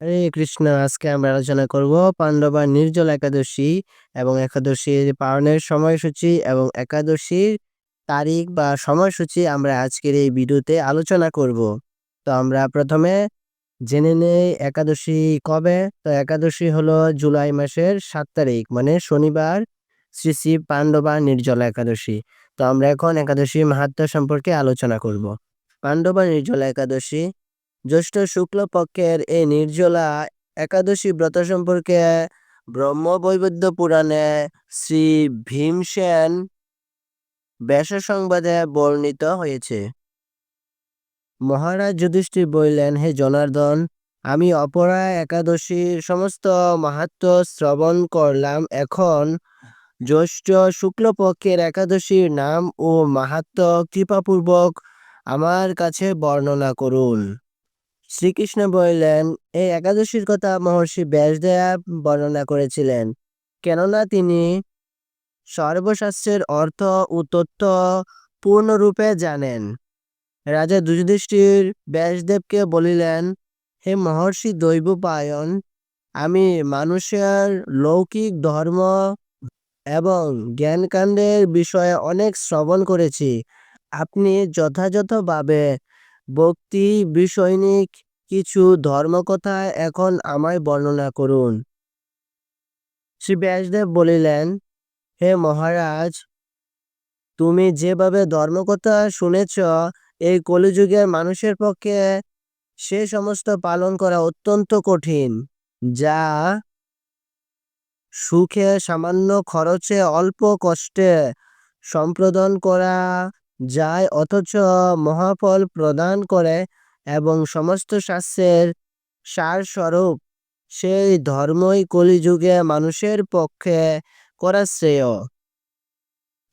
হরে কৃষ্ণ। আজকে আমরা আলোচনা করব পান্ডবা নির্জলা একাদশী এবং একাদশীর পালনের সময়সূচি এবং একাদশীর তারিখ বা সময়সূচি আমরা আজকের এই ভিডিওতে আলোচনা করব। তো আমরা প্রথমে জেনে নেই একাদশী কবে। তো একাদশী হলো জুলাই মাসের 7 তারিখ, মানে শনিবার, শ্রী শ্রী পান্ডবা নির্জলা একাদশী। তো আমরা এখন একাদশী মাহাত্ম্য সম্পর্কে আলোচনা করব। পান্ডবা নির্জলা একাদশী জ্যৈষ্ঠ শুক্লপক্ষের এই নির্জলা একাদশী ব্রত সম্পর্কে ব্রহ্মবৈবর্ত পুরাণে শ্রী ভীমসেন ব্যাস সংবাদে বর্ণিত হয়েছে। মহারাজ যুধিষ্ঠির বললেন, হে জনার্দন, আমি অপরা একাদশীর সমস্ত মাহাত্ম্য শ্রবণ করলাম। এখন জ্যৈষ্ঠ শুক্লপক্ষের একাদশীর নাম ও মাহাত্ম্য কৃপাপূর্বক আমার কাছে বর্ণনা করুন। শ্রীকৃষ্ণ বললেন, এই একাদশীর কথা মহর্ষি ব্যাসদেব বর্ণনা করেছিলেন, কেননা তিনি সর্বশাস্ত্রের অর্থ ও তথ্য পূর্ণরূপে জানেন। রাজা যুধিষ্ঠির ব্যাসদেবকে বলিলেন, হে মহর্ষি দৈবপায়ন, আমি মানুষের লৌকিক ধর্ম এবং জ্ঞানকাণ্ডের বিষয়ে অনেক শ্রবণ করেছি। আপনি যথাযথভাবে ভক্তি বিষয়নিক কিছু ধর্মকথা এখন আমায় বর্ণনা করুন। শ্রী ব্যাসদেব বলিলেন, হে মহারাজ, তুমি যেভাবে ধর্মকথা শুনেছ, এই কলিযুগের মানুষের পক্ষে সে সমস্ত পালন করা অত্যন্ত কঠিন, যা সুখে সামান্য খরচে অল্প কষ্টে সম্পাদন করা যায়, অথচ মহাফল প্রদান করে এবং সমস্ত শাস্ত্রের সারস্বরূপ। সেই ধর্মই কলিযুগে মানুষের পক্ষে করা শ্রেয়।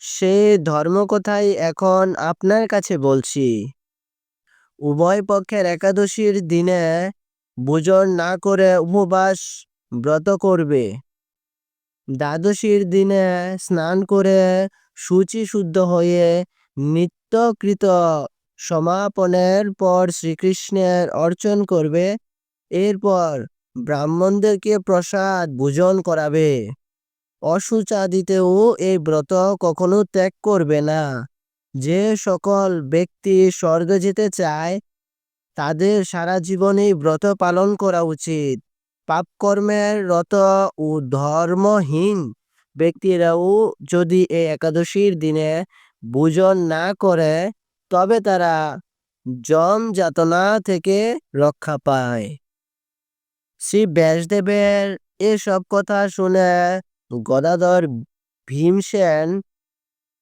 সেই ধর্মকথাই এখন আপনার কাছে বলছি। উভয় পক্ষের একাদশীর দিনে ভোজন না করে উপবাস ব্রত করবে। দ্বাদশীর দিনে স্নান করে শুচি শুদ্ধ হয়ে নিত্যকৃত সমাপনের পর শ্রীকৃষ্ণের অর্চন করবে। এরপর ব্রাহ্মণদেরকে প্রসাদ ভোজন করাবে। অশুচাদিতেও এই ব্রত কখনো ত্যাগ করবে না। যে সকল ব্যক্তি স্বর্গ যেতে চায়, তাদের সারা জীবনেই ব্রত পালন করা উচিত। পাপকর্মের রত ও ধর্মহীন ব্যক্তিরাও যদি এই একাদশীর দিনে ভোজন না করে, তবে তারা যম যাতনা থেকে রক্ষা পায়। শ্রী ব্যাসদেবের এসব কথা শুনে গদাধর ভীমসেন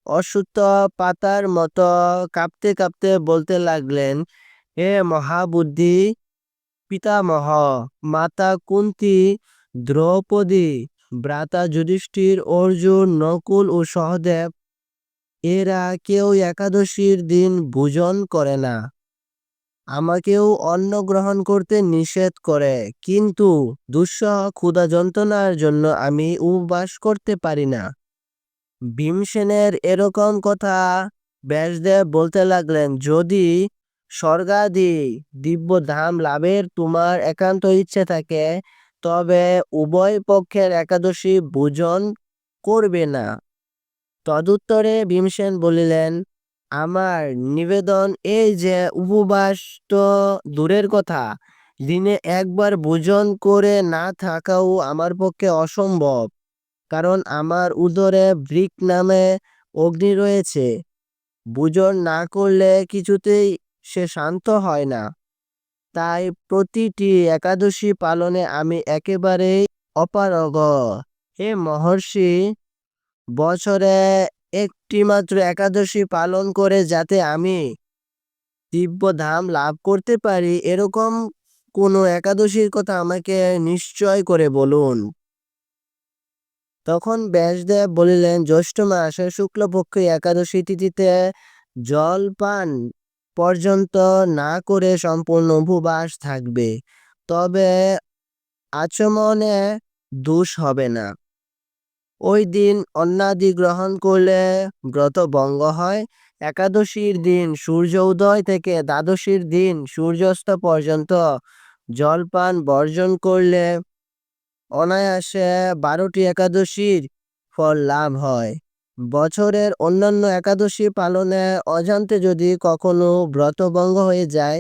অশ্বত্থ পাতার মতো কাঁপতে কাঁপতে বলতে লাগলেন, হে মহাবুদ্ধি পিতামহ, মাতা কুন্তী, দ্রৌপদী, ভ্রাতা যুধিষ্ঠির, অর্জুন, নকুল ও সহদেব, এরা কেউ একাদশীর দিন ভোজন করে না। আমাকেও অন্ন গ্রহণ করতে নিষেধ করে, কিন্তু দুঃসহ ক্ষুধা যন্ত্রণার জন্য আমি উপবাস করতে পারি না। ভীমসেনের এরকম কথা ব্যাসদেব বলতে লাগলেন, যদি স্বর্গাদি দিব্যধাম লাভের তোমার একান্ত ইচ্ছে থাকে, তবে উভয় পক্ষের একাদশী ভোজন করবে না। তদুত্তরে ভীমসেন বলিলেন, আমার নিবেদন এই যে, উপবাস তো দূরের কথা, দিনে একবার ভোজন করে না থাকাও আমার পক্ষে অসম্ভব, কারণ আমার উদরে বৃক নামে অগ্নি রয়েছে। ভোজন না করলে কিছুতেই সে শান্ত হয় না। তাই প্রতিটি একাদশী পালনে আমি একেবারেই অপারগ। হে মহর্ষি, বছরে একটি মাত্র একাদশী পালন করে যাতে আমি দিব্যধাম লাভ করতে পারি, এরকম কোনো একাদশীর কথা আমাকে নিশ্চয় করে বলুন। তখন ব্যাসদেব বলিলেন, জ্যৈষ্ঠ মাসের শুক্লপক্ষ একাদশী তিথিতে জলপান পর্যন্ত না করে সম্পূর্ণ উপবাস থাকবে, তবে আচমনে দোষ হবে না। ওই দিন অন্নাদি গ্রহণ করলে ব্রত ভঙ্গ হয়। একাদশীর দিন সূর্য উদয় থেকে দ্বাদশীর দিন সূর্যাস্ত পর্যন্ত জলপান বর্জন করলে অনায়াসে ১২টি একাদশীর ফল লাভ হয়। বছরের অন্যান্য একাদশী পালনে অজান্তে যদি কখনো ব্রতভঙ্গ হয়ে যায়,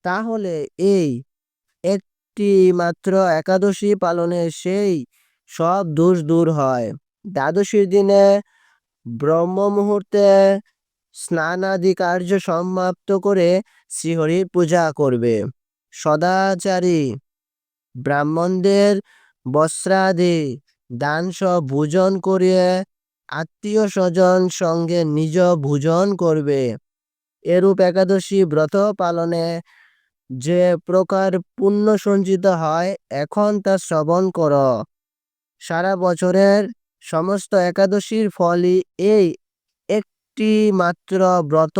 তাহলে এই একটি মাত্র একাদশী পালনে সেই সব দোষ দূর হয়। দ্বাদশীর দিনে ব্রহ্ম মুহূর্তে স্নানাদি কার্য সমাপ্ত করে শ্রীহরির পূজা করবে। সদাচারী ব্রাহ্মণদের বস্ত্রাদি দানসহ ভোজন করিয়ে আত্মীয় স্বজন সঙ্গে নিজ ভোজন করবে। এরূপ একাদশী ব্রত পালনে যে প্রকার পুণ্য সঞ্চিত হয়, এখন তা শ্রবণ কর। সারা বছরের সমস্ত একাদশীর ফলই এই একটি মাত্র ব্রত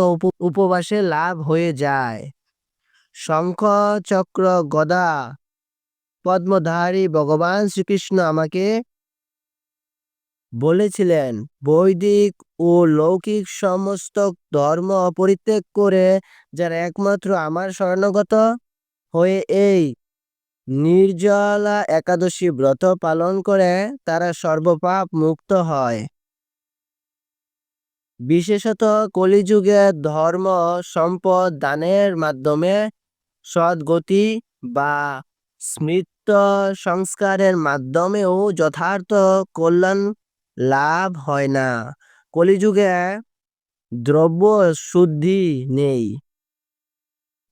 উপবাসে লাভ হয়ে যায়। শঙ্খ চক্র গদা পদ্মধারী ভগবান শ্রীকৃষ্ণ আমাকে বলেছিলেন, বৈদিক ও লৌকিক সমস্ত ধর্ম পরিত্যাগ করে যারা একমাত্র আমার শরণাগত হয়ে এই নির্জলা একাদশী ব্রত পালন করে তারা সর্বপাপ মুক্ত হয়। বিশেষত কলিযুগে ধর্ম সম্পদ দানের মাধ্যমে সদ্গতি বা স্মৃত সংস্কারের মাধ্যমেও যথার্থ কল্যাণ লাভ হয় না। কলিযুগে দ্রব্য শুদ্ধি নেই।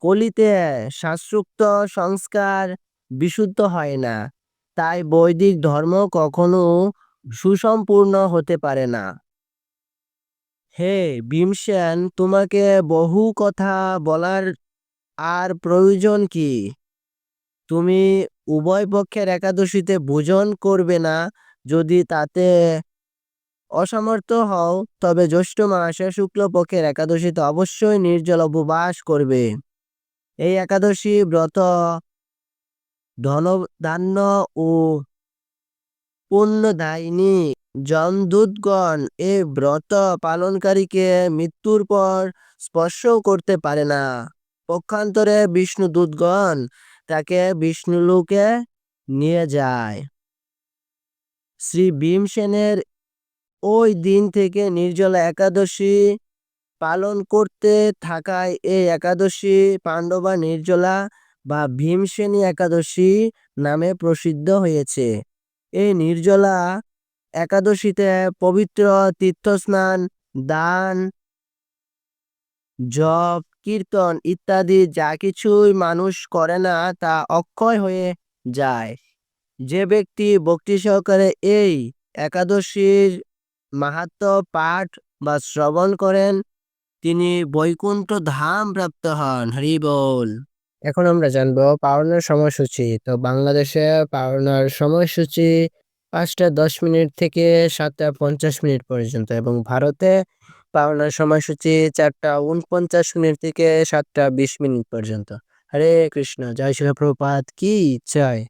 কলিতে শাস্ত্রোক্ত সংস্কার বিশুদ্ধ হয় না। তাই বৈদিক ধর্ম কখনো সুসম্পূর্ণ হতে পারে না। হে ভীমসেন, তোমাকে বহু কথা বলার আর প্রয়োজন কি? তুমি উভয় পক্ষের একাদশীতে ভোজন করবে না। যদি তাতে অসমর্থ হও, তবে জ্যৈষ্ঠ মাসে শুক্লপক্ষের একাদশীতে অবশ্যই নির্জল উপবাস করবে। এই একাদশী ব্রত ধনধান্য ও পুণ্যদায়িনী। যমদূতগণ এ ব্রত পালনকারীকে মৃত্যুর পর স্পর্শও করতে পারে না। পক্ষান্তরে বিষ্ণুদূতগণ তাকে বিষ্ণুলোকে নিয়ে যায়। শ্রী ভীমসেনের ওই দিন থেকে নির্জলা একাদশী পালন করতে থাকায় এই একাদশী পাণ্ডবা নির্জলা বা ভীমসেনী একাদশী নামে প্রসিদ্ধ হয়েছে। এই নির্জলা একাদশীতে পবিত্র তীর্থস্নান, দান, জপ, কীর্তন ইত্যাদি যা কিছুই মানুষ করে না তা অক্ষয় হয়ে যায়। যে ব্যক্তি ভক্তি সহকারে এই একাদশীর মাহাত্ম্য পাঠ বা শ্রবণ করেন, তিনি বৈকুণ্ঠ ধাম প্রাপ্ত হন। হরি বল। এখন আমরা জানবো পাওনার সময়সূচি। তো বাংলাদেশে পাওনার সময়সূচি 5টা 10 মিনিট থেকে 7টা 50 মিনিট পর্যন্ত, এবং ভারতে পাওনার সময়সূচি 4টা 49 মিনিট থেকে 7টা 20 মিনিট পর্যন্ত। হরে কৃষ্ণ। জয় শিল প্রভুপাদ কি জয়।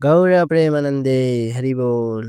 গৌর প্রেমানন্দে। হরি বল।